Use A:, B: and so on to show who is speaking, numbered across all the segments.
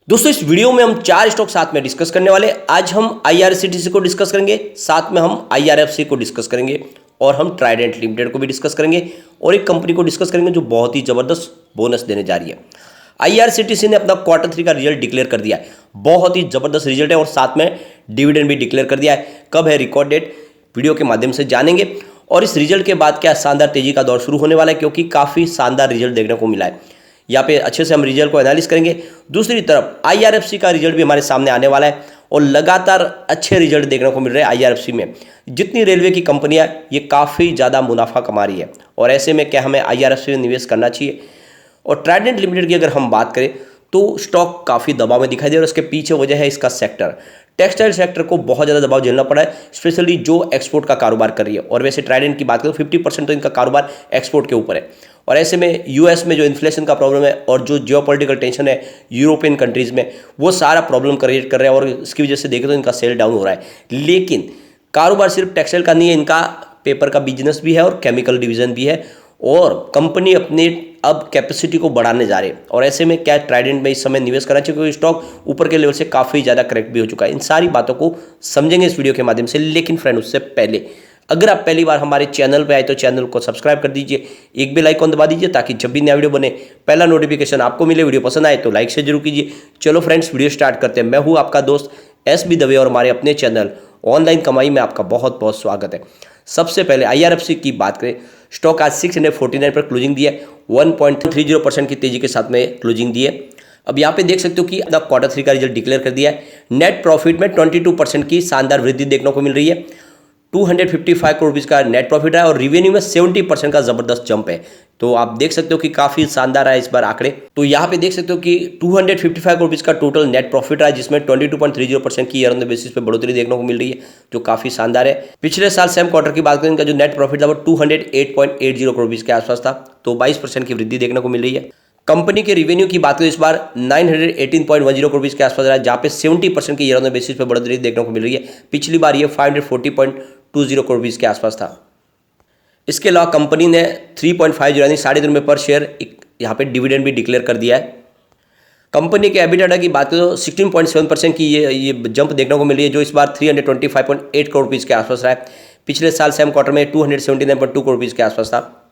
A: दोस्तों इस वीडियो में हम 4 स्टॉक साथ में डिस्कस करने वाले। आज हम आईआरसीटीसी को डिस्कस करेंगे, साथ में हम आईआरएफसी को डिस्कस करेंगे और हम ट्राइडेंट लिमिटेड को भी डिस्कस करेंगे और एक कंपनी को डिस्कस करेंगे जो बहुत ही जबरदस्त बोनस देने जा रही है। आईआरसीटीसी ने अपना Q3 का रिजल्ट डिक्लेयर कर दिया है, बहुत ही जबरदस्त रिजल्ट है और साथ में डिविडेंड भी डिक्लेयर कर दिया है। कब है रिकॉर्ड डेट, वीडियो के माध्यम से जानेंगे और इस रिजल्ट के बाद क्या शानदार तेजी का दौर शुरू होने वाला है, क्योंकि काफ़ी शानदार रिजल्ट देखने को मिला है। यहाँ पे अच्छे से हम रिजल्ट को एनालिस करेंगे। दूसरी तरफ आईआरएफसी का रिजल्ट भी हमारे सामने आने वाला है और लगातार अच्छे रिजल्ट देखने को मिल रहे हैं। आईआरएफसी में जितनी रेलवे की कंपनियां ये काफ़ी ज़्यादा मुनाफा कमा रही है और ऐसे में क्या हमें आईआरएफसी में निवेश करना चाहिए। और ट्राइडेंट लिमिटेड की अगर हम बात करें तो स्टॉक काफ़ी दबाव में दिखाई दे रहा है और उसके पीछे वजह है इसका सेक्टर। टेक्सटाइल सेक्टर को बहुत ज़्यादा दबाव झेलना पड़ा है, स्पेशली जो एक्सपोर्ट का कारोबार कर रही है। और वैसे ट्राइडेंट की बात करें तो 50% तो इनका कारोबार एक्सपोर्ट के ऊपर है। और ऐसे में यूएस में जो इन्फ्लेशन का प्रॉब्लम है और जो जियोपॉलिटिकल टेंशन है यूरोपियन कंट्रीज़ में, वो सारा प्रॉब्लम क्रिएट कर रहा है और इसकी वजह से देखें तो इनका सेल डाउन हो रहा है। लेकिन कारोबार सिर्फ टेक्सटाइल का नहीं है, इनका पेपर का बिजनेस भी है और केमिकल डिवीज़न भी है और कंपनी अपने अब कैपेसिटी को बढ़ाने जा रही है। और ऐसे में क्या ट्राइडेंट में इस समय निवेश करना चाहिए, क्योंकि स्टॉक ऊपर के लेवल से काफ़ी ज़्यादा करेक्ट भी हो चुका है। इन सारी बातों को समझेंगे इस वीडियो के माध्यम से। लेकिन फ्रेंड उससे पहले अगर आप पहली बार हमारे चैनल पे आए तो चैनल को सब्सक्राइब कर दीजिए, एक बेल आइकॉन दबा दीजिए ताकि जब भी नया वीडियो बने पहला नोटिफिकेशन आपको मिले। वीडियो पसंद आए तो लाइक से जरूर कीजिए। चलो फ्रेंड्स वीडियो स्टार्ट करते हैं। मैं हूँ आपका दोस्त एस बी दवे और हमारे अपने चैनल ऑनलाइन कमाई में आपका बहुत बहुत स्वागत है। सबसे पहले आईआरएफसी की बात करें, स्टॉक आज 649 पर क्लोजिंग दिया है, 1.30% की तेजी के साथ में क्लोजिंग दी है। अब यहाँ पे देख सकते हो कि अपना Q3 का रिजल्ट डिक्लेयर कर दिया है। नेट प्रॉफिट में 22% की शानदार वृद्धि देखने को मिल रही है। 255 करोड़ रुपीज़ का नेट प्रॉफिट है और रिवेन्यू में 70% का जबरदस्त जंप है। तो आप देख सकते हो कि काफ़ी शानदार है इस बार आंकड़े। तो यहाँ पे देख सकते हो कि 255 करोड़ रुपीज़ का टोटल नेट प्रॉफिट है, जिसमें 22.30% की ईयर ऑन द बेसिस पे बढ़ोतरी देखने को मिल रही है, जो काफ़ी शानदार है। पिछले साल सेम क्वार्टर की बात करें, इनका जो नेट प्रॉफिट था वो 208.80 करोड़ रुपीज़ के आसपास था, तो 22% की वृद्धि देखने को मिल रही है। कंपनी के रिवेन्यू की बात करें इस बार 918.10 करोड़ रुपीज़ के आसपास रहा है, जहाँ पे 70% की ईयर ऑन द बेसिस पे बढ़ोतरी देखने को मिल रही है। पिछली बार ये 540.20 करोड़ रुपीज़ के आसपास था। इसके अलावा कंपनी ने 3.50 यानी ₹3.5 पर शेयर यहाँ पे डिविडेंड भी डिक्लेयर कर दिया है। कंपनी के एबिटाडा की बात करें तो 16.7% की ये जंप देखने को मिल रही है, जो इस बार 325.8 करोड़ रुपीज़ के आसपास रहा है। पिछले साल सेम क्वार्टर में 279.2 करोड़ रुपीज़ के आसपास था।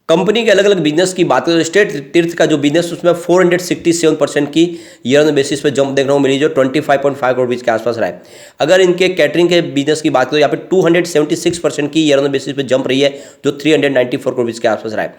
A: कंपनी के अलग अलग बिजनेस की बात करें तो स्टेट तीर्थ का जो बिजनेस उसमें 467% की ईयर ऑन बेसिस पे जंप देखने को मिली, जो 25.5 करोड़ रुपीज़ के आसपास रहा है। अगर इनके कैटरिंग के बिजनेस की बात करें तो यहाँ पे 276% की ईयर ऑन बेसिस पे जंप रही है, जो 394 करोड़ रुपीज़ के आसपास रहा है।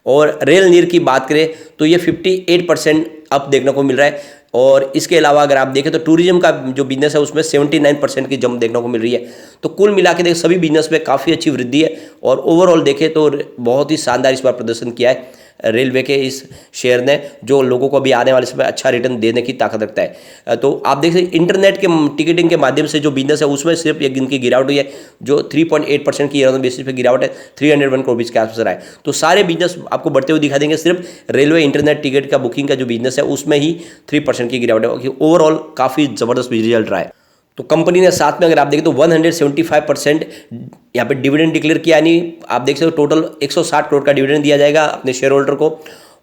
A: और रेल नीर की बात करें तो ये 58% अप देखने को मिल रहा है। और इसके अलावा अगर आप देखें तो टूरिज्म का जो बिजनेस है उसमें 79% की जंप देखने को मिल रही है। तो कुल मिला के देखें सभी बिजनेस में काफ़ी अच्छी वृद्धि है और ओवरऑल देखें तो बहुत ही शानदार इस बार प्रदर्शन किया है रेलवे के इस शेयर ने, जो लोगों को भी आने वाले समय अच्छा रिटर्न देने की ताकत रखता है। तो आप देख सकते इंटरनेट के टिकटिंग के माध्यम से जो बिजनेस है उसमें सिर्फ एक दिन की गिरावट हुई है, जो 3.8% की ईयर ऑन बेसिस पे गिरावट है, 301 करोड़ रुपीज़ के आसपास रहा है। तो सारे बिजनेस आपको बढ़ते हुए दिखा देंगे, सिर्फ रेलवे इंटरनेट टिकट का बुकिंग का जो बिजनेस है उसमें ही 3% की गिरावट है। ओवरऑल काफ़ी ज़बरदस्त रिजल्ट रहा है। तो कंपनी ने साथ में अगर आप देखें तो 175% यहाँ पे डिविडेंड डिक्लेयर किया, यानी आप देख सकते हो टोटल 160 करोड़ का डिविडेंड दिया जाएगा अपने शेयर होल्डर को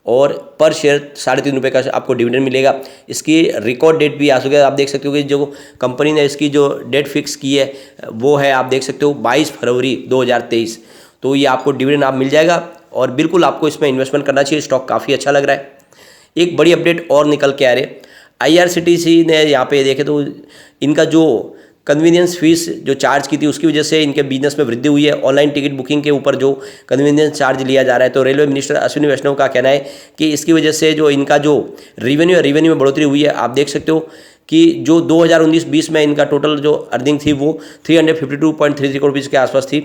A: और पर शेयर ₹3.5 का आपको डिविडेंड मिलेगा। इसकी रिकॉर्ड डेट भी आ चुकी है। आप देख सकते हो कि जो कंपनी ने इसकी जो डेट फिक्स की है वो है, आप देख सकते हो 22 फरवरी 2023। तो ये आपको डिविडेंड आप मिल जाएगा और बिल्कुल आपको इसमें इन्वेस्टमेंट करना चाहिए। स्टॉक काफ़ी अच्छा लग रहा है। एक बड़ी अपडेट और निकल के आ रही है, आईआरसीटीसी ने यहाँ पे देखे तो इनका जो कन्वीनियंस फीस जो चार्ज की थी उसकी वजह से इनके बिजनेस में वृद्धि हुई है। ऑनलाइन टिकट बुकिंग के ऊपर जो कन्वीनियंस चार्ज लिया जा रहा है, तो रेलवे मिनिस्टर अश्विनी वैष्णव का कहना है कि इसकी वजह से जो इनका जो रिवेन्यू में बढ़ोतरी हुई है। आप देख सकते हो कि जो 2019-20 में इनका टोटल जो अर्निंग थी वो 352.33 करोड़ रुपीज़ के आसपास थी,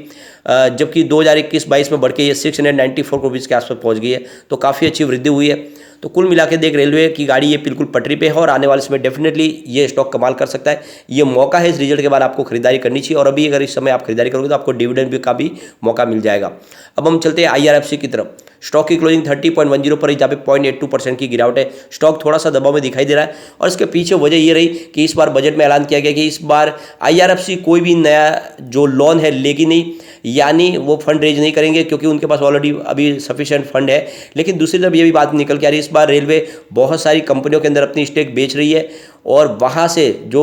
A: जबकि 2021-22 में बढ़ के ये 694 करोड़ रुपीज़ के आसपास पहुंच गई है। तो काफ़ी अच्छी वृद्धि हुई है। तो कुल मिला के देख रेलवे की गाड़ी ये बिल्कुल पटरी पे है और आने वाले समय डेफिनेटली ये स्टॉक कमाल कर सकता है। ये मौका है, इस रिजल्ट के बाद आपको खरीदारी करनी चाहिए और अभी अगर इस समय आप खरीदारी करोगे तो आपको डिविडेंड का भी मौका मिल जाएगा। अब हम चलते हैं आईआरएफसी की तरफ। स्टॉक की क्लोजिंग 30.10 पर ही, जहाँ पे 0.82% की गिरावट है। स्टॉक थोड़ा सा दबाव में दिखाई दे रहा है और इसके पीछे वजह ये रही कि इस बार बजट में ऐलान किया गया कि इस बार आईआरएफसी कोई भी नया जो लोन है लेगी नहीं, यानी वो फंड रेज नहीं करेंगे क्योंकि उनके पास ऑलरेडी अभी सफिशिएंट फंड है। लेकिन दूसरी तरफ ये भी बात निकल के आ रही है, इस बार रेलवे बहुत सारी कंपनियों के अंदर अपनी स्टेक बेच रही है और वहाँ से जो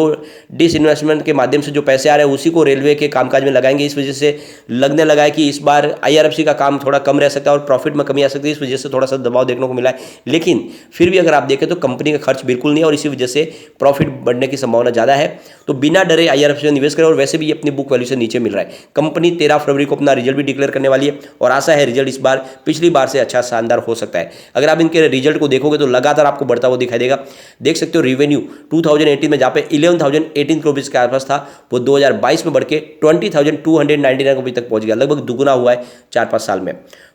A: डिसइन्वेस्टमेंट के माध्यम से जो पैसे आ रहे हैं उसी को रेलवे के कामकाज में लगाएंगे। इस वजह से लगने लगा है कि इस बार आईआरएफसी का काम थोड़ा कम रह सकता है और प्रॉफिट में कमी आ सकती है। इस वजह से थोड़ा सा दबाव देखने को मिला है, लेकिन फिर भी अगर आप देखें तो कंपनी का खर्च बिल्कुल नहीं है और इसी वजह से प्रॉफिट बढ़ने की संभावना ज़्यादा है। तो बिना डरे आईआरएफसी में निवेश करें और वैसे भी ये अपनी बुक वैल्यू से नीचे मिल रहा है। कंपनी 13 फरवरी को अपना रिजल्ट भी डिक्लेयर करने वाली है और आशा है रिजल्ट इस बार पिछली बार से अच्छा शानदार हो सकता है। अगर आप इनके रिजल्ट को देखोगे तो लगातार आपको बढ़ता हुआ दिखाई देगा। देख सकते हो रेवेन्यू 2018 में जहाँ पे 11,018 करोड़ रुपीज़ के आसपास था वो 2022 में बढ़ के 20,299 करोड़ तक पहुंच गया, लगभग दुगुना हुआ है 4-5 साल में।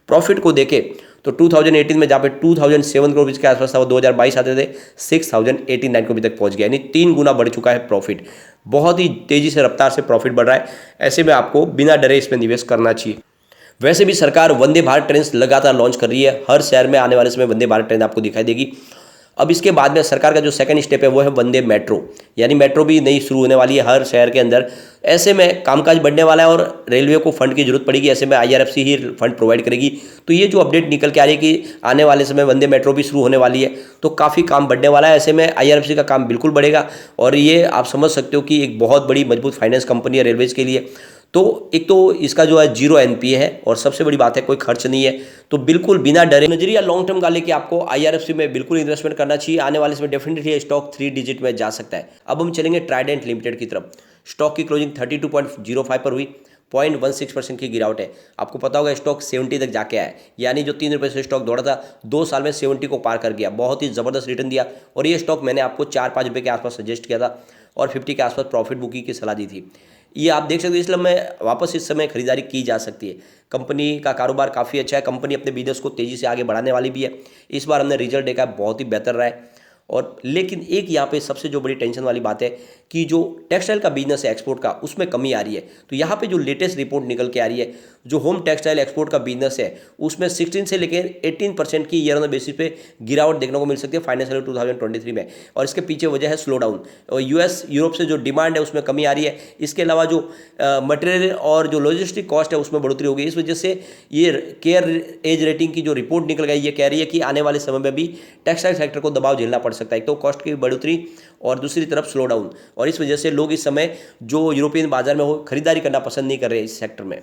A: प्रॉफिट को देखें तो 2018 में जहाँ पे 2007 करोड़ के आसपास था वो 2022 आते थे 6,089 करोड़ तक पहुंच गया, यानी 3 गुना बढ़ चुका है प्रॉफिट। बहुत ही तेजी से रफ्तार से प्रॉफिट बढ़ रहा है। ऐसे में आपको बिना डरे इसमें निवेश करना चाहिए। वैसे भी सरकार वंदे भारत ट्रेन लगातार लॉन्च कर रही है, हर शहर में आने वाले समय वंदे भारत ट्रेन आपको दिखाई देगी। अब इसके बाद में सरकार का जो सेकंड स्टेप है वो है वंदे मेट्रो, यानी मेट्रो भी नई शुरू होने वाली है हर शहर के अंदर। ऐसे में कामकाज बढ़ने वाला है और रेलवे को फंड की जरूरत पड़ेगी, ऐसे में आईआरएफसी ही फंड प्रोवाइड करेगी। तो ये जो अपडेट निकल के आ रही है कि आने वाले समय वंदे मेट्रो भी शुरू होने वाली है, तो काफ़ी काम बढ़ने वाला है। ऐसे में आईआरएफसी का काम बिल्कुल बढ़ेगा और ये आप समझ सकते हो कि एक बहुत बड़ी मजबूत फाइनेंस कंपनी है रेलवेज के लिए। तो एक तो इसका जो है 0 एनपीए है और सबसे बड़ी बात है कोई खर्च नहीं है, तो बिल्कुल बिना डरे नजरिया लॉन्ग टर्म का लेके आपको आईआरएफसी में बिल्कुल इन्वेस्टमेंट करना चाहिए। आने वाले समय डेफिनेटली स्टॉक 3 डिजिट में जा सकता है। अब हम चलेंगे ट्राइडेंट लिमिटेड की तरफ। स्टॉक की क्लोजिंग 32.05 पर हुई, 0.16% की गिरावट है। आपको पता होगा स्टॉक 70 तक जाके आया, यानी जो 3 रुपये से स्टॉक दौड़ा था 2 साल में 70 को पार कर गया, बहुत ही ज़बरदस्त रिटर्न दिया। और ये स्टॉक मैंने आपको 4-5 रुपये के आसपास सजेस्ट किया था और 50 के आसपास प्रॉफिट बुकिंग की सलाह दी थी। ये आप देख सकते हो, इसलिए मैं वापस इस समय खरीदारी की जा सकती है। कंपनी का कारोबार काफ़ी अच्छा है, कंपनी अपने बिजनेस को तेज़ी से आगे बढ़ाने वाली भी है। इस बार हमने रिजल्ट देखा बहुत ही बेहतर रहा है। और लेकिन एक यहाँ पे सबसे जो बड़ी टेंशन वाली बात है कि जो टेक्सटाइल का बिजनेस है एक्सपोर्ट का, उसमें कमी आ रही है। तो यहाँ पे जो लेटेस्ट रिपोर्ट निकल के आ रही है, जो होम टेक्सटाइल एक्सपोर्ट का बिजनेस है उसमें 16 से लेकर 18% की ईयर ऑन बेसिस पे गिरावट देखने को मिल सकती है फाइनेंशियल 2023 में। और इसके पीछे वजह है स्लो डाउन और यूएस यूरोप से जो डिमांड है उसमें कमी आ रही है। इसके अलावा जो मटेरियल और जो लॉजिस्टिक कॉस्ट है उसमें बढ़ोतरी होगी। इस वजह से ये केयर एज रेटिंग की जो रिपोर्ट निकल गई ये कह रही है कि आने वाले समय में भी टेक्सटाइल सेक्टर को दबाव झेलना पड़ सकता है। एक तो कॉस्ट की बढ़ोतरी और दूसरी तरफ स्लो डाउन, और इस वजह से लोग इस समय जो यूरोपियन बाजार में हो खरीदारी करना पसंद नहीं कर रहे इस सेक्टर में।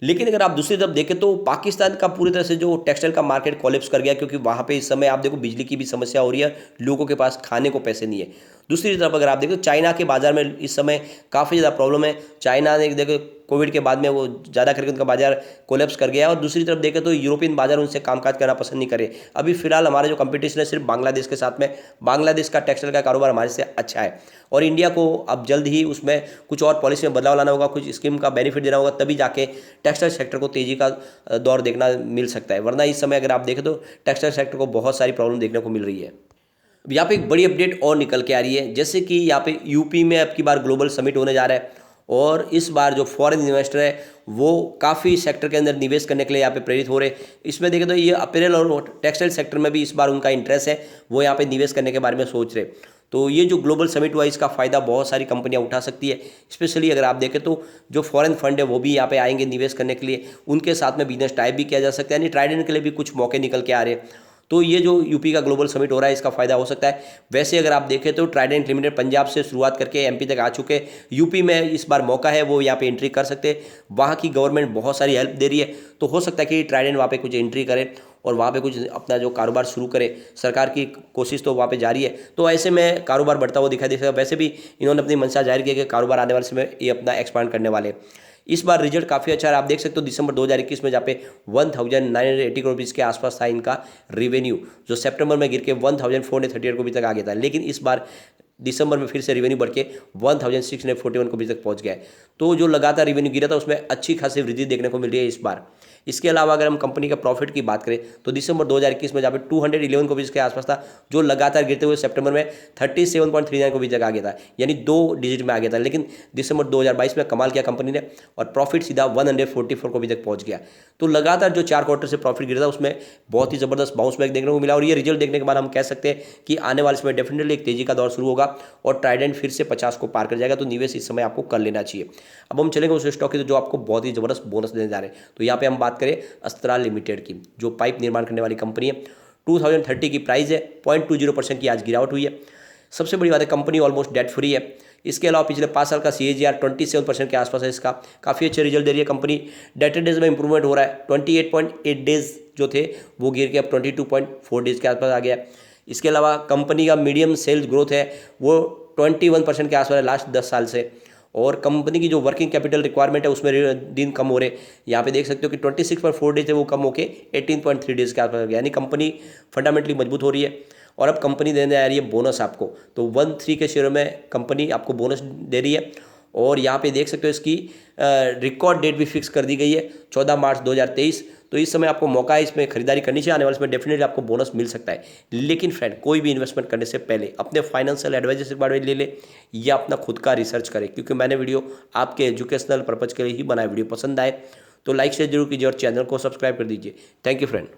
A: लेकिन अगर आप दूसरी तरफ देखें तो पाकिस्तान का पूरी तरह से जो टेक्सटाइल का मार्केट कोलैप्स कर गया, क्योंकि वहाँ पे इस समय आप देखो बिजली की भी समस्या हो रही है, लोगों के पास खाने को पैसे नहीं है। दूसरी तरफ अगर आप देखो चाइना के बाजार में इस समय काफ़ी ज़्यादा प्रॉब्लम है। चाइना ने देखो कोविड के बाद में वो ज़्यादा करके उनका बाजार कोलैप्स कर गया है। और दूसरी तरफ देखें तो यूरोपियन बाजार उनसे कामकाज करना पसंद नहीं करे। अभी फिलहाल हमारा जो कंपटीशन है सिर्फ बांग्लादेश के साथ में, बांग्लादेश का टेक्सटाइल का कारोबार हमारे से अच्छा है और इंडिया को अब जल्द ही उसमें कुछ और पॉलिसी में बदलाव लाना होगा, कुछ स्कीम का बेनिफिट देना होगा, तभी जाके टेक्सटाइल सेक्टर को तेजी का दौर देखना मिल सकता है। वरना इस समय अगर आप देखें तो टेक्सटाइल सेक्टर को बहुत सारी प्रॉब्लम देखने को मिल रही है। अब यहाँ पे एक बड़ी अपडेट और निकल के आ रही है, जैसे कि यहाँ पे यूपी में अब की बार ग्लोबल समिट होने जा रहा है और इस बार जो फॉरेन इन्वेस्टर है वो काफ़ी सेक्टर के अंदर निवेश करने के लिए यहाँ पे प्रेरित हो रहे हैं। इसमें देखें तो ये अपैरल और टेक्सटाइल सेक्टर में भी इस बार उनका इंटरेस्ट है, वो यहाँ पे निवेश करने के बारे में सोच रहे। तो ये जो ग्लोबल समिट हुआ इसका फ़ायदा बहुत सारी कंपनियां उठा सकती है। स्पेशली अगर आप देखें तो जो फॉरेन फंड है वो भी यहाँ पे आएंगे निवेश करने के लिए, उनके साथ में बिजनेस टाइप भी किया जा सकता है, यानी ट्राइडेंट के लिए भी कुछ मौके निकल के आ रहे हैं। तो ये जो यूपी का ग्लोबल समिट हो रहा है इसका फायदा हो सकता है। वैसे अगर आप देखें तो ट्राइडेंट लिमिटेड पंजाब से शुरुआत करके एमपी तक आ चुके, यूपी में इस बार मौका है वो यहाँ पे एंट्री कर सकते हैं। वहाँ की गवर्नमेंट बहुत सारी हेल्प दे रही है, तो हो सकता है कि ट्राइडेंट वहाँ पे कुछ एंट्री करे और वहाँ पे कुछ अपना जो कारोबार शुरू करे। सरकार की कोशिश तो वहाँ पे जारी है, तो ऐसे में कारोबार बढ़ता हुआ दिखाई दे सकता है। वैसे भी इन्होंने अपनी मंशा जाहिर की कि कारोबार आने वाले समय ये अपना एक्सपांड करने वाले। इस बार रिजल्ट काफ़ी अच्छा है। आप देख सकते हो दिसंबर 2021 में जहाँ पे 1980 करोड़ रुपीज़ के आसपास था इनका रेवेन्यू, जो सितंबर में गिर के 1438 करोड़ तक आ गया था। लेकिन इस बार दिसंबर में फिर से रेवेन्यू बढ़ के 1641 करोड़ तक पहुंच गया है। तो जो लगातार रेवेन्यू गिरा था उसमें अच्छी खासी वृद्धि देखने को मिल रही है इस बार। इसके अलावा अगर हम कंपनी का प्रॉफिट की बात करें तो दिसंबर 2021 में जहाँ पे 211 को भी इसके आसपास था, जो लगातार गिरते हुए सितंबर में 37.39 को भी जगह आ गया था, यानी 2 डिजिट में आ गया था। लेकिन दिसंबर 2022 में कमाल किया कंपनी ने और प्रॉफिट सीधा 144 को भी तक पहुंच गया। तो लगातार जो 4 क्वार्टर से प्रॉफिट गिरा था उसमें बहुत ही जबरदस्त बाउंस बैक देखने को मिला और ये रिजल्ट देखने के बाद हम कह सकते हैं कि आने वाले समय डेफिनेटली एक तेजी का दौर शुरू होगा और ट्राइडेंट फिर से 50 को पार कर जाएगा। तो निवेश इस समय आपको कर लेना चाहिए। अब हम चलेंगे उस स्टॉक की जो आपको बहुत ही जबरदस्त बोनस देने जा रहे हैं। तो यहाँ पे हम बात करें अस्त्रा लिमिटेड की, जो पाइप निर्माण करने वाली कंपनी है। 2030 की प्राइस है, 0.20% की आज गिरावट हुई है। सबसे बड़ी बात है कंपनी ऑलमोस्ट डेट फ्री है। इसके अलावा पिछले 5 साल का CAGR 27% के आसपास है इसका, काफ़ी अच्छे रिजल्ट दे रही है कंपनी। डेटर डेज में इंप्रूवमेंट हो रहा है, 28.8 डेज जो थे वो गिर के अब 22.4 डेज के आसपास आ गया है। इसके अलावा कंपनी का मीडियम सेल्स ग्रोथ है वो 21% के आसपास है लास्ट 10 साल से। और कंपनी की जो वर्किंग कैपिटल रिक्वायरमेंट है उसमें दिन कम हो रहे, यहाँ पे देख सकते हो कि 26.4 डेज है वो कम होकर 18.3 डेज के आसपास हो गया, यानी कंपनी फंडामेंटली मजबूत हो रही है। और अब कंपनी देने आ रही है बोनस आपको, तो 1-3 के शेयरों में कंपनी आपको बोनस दे रही है। और यहाँ पे देख सकते हो इसकी रिकॉर्ड डेट भी फिक्स कर दी गई है 14 मार्च 2023। तो इस समय आपको मौका है इसमें खरीदारी करनी चाहिए, आने वाले समय डेफिनेटली आपको बोनस मिल सकता है। लेकिन फ्रेंड, कोई भी इन्वेस्टमेंट करने से पहले अपने फाइनेंशियल एडवाइजर से बारे में ले ले या अपना खुद का रिसर्च करें, क्योंकि मैंने वीडियो आपके एजुकेशनल पर्पज के लिए ही बनाया। वीडियो पसंद आए तो लाइक शेयर जरूर कीजिए और चैनल को सब्सक्राइब कर दीजिए। Thank you friend.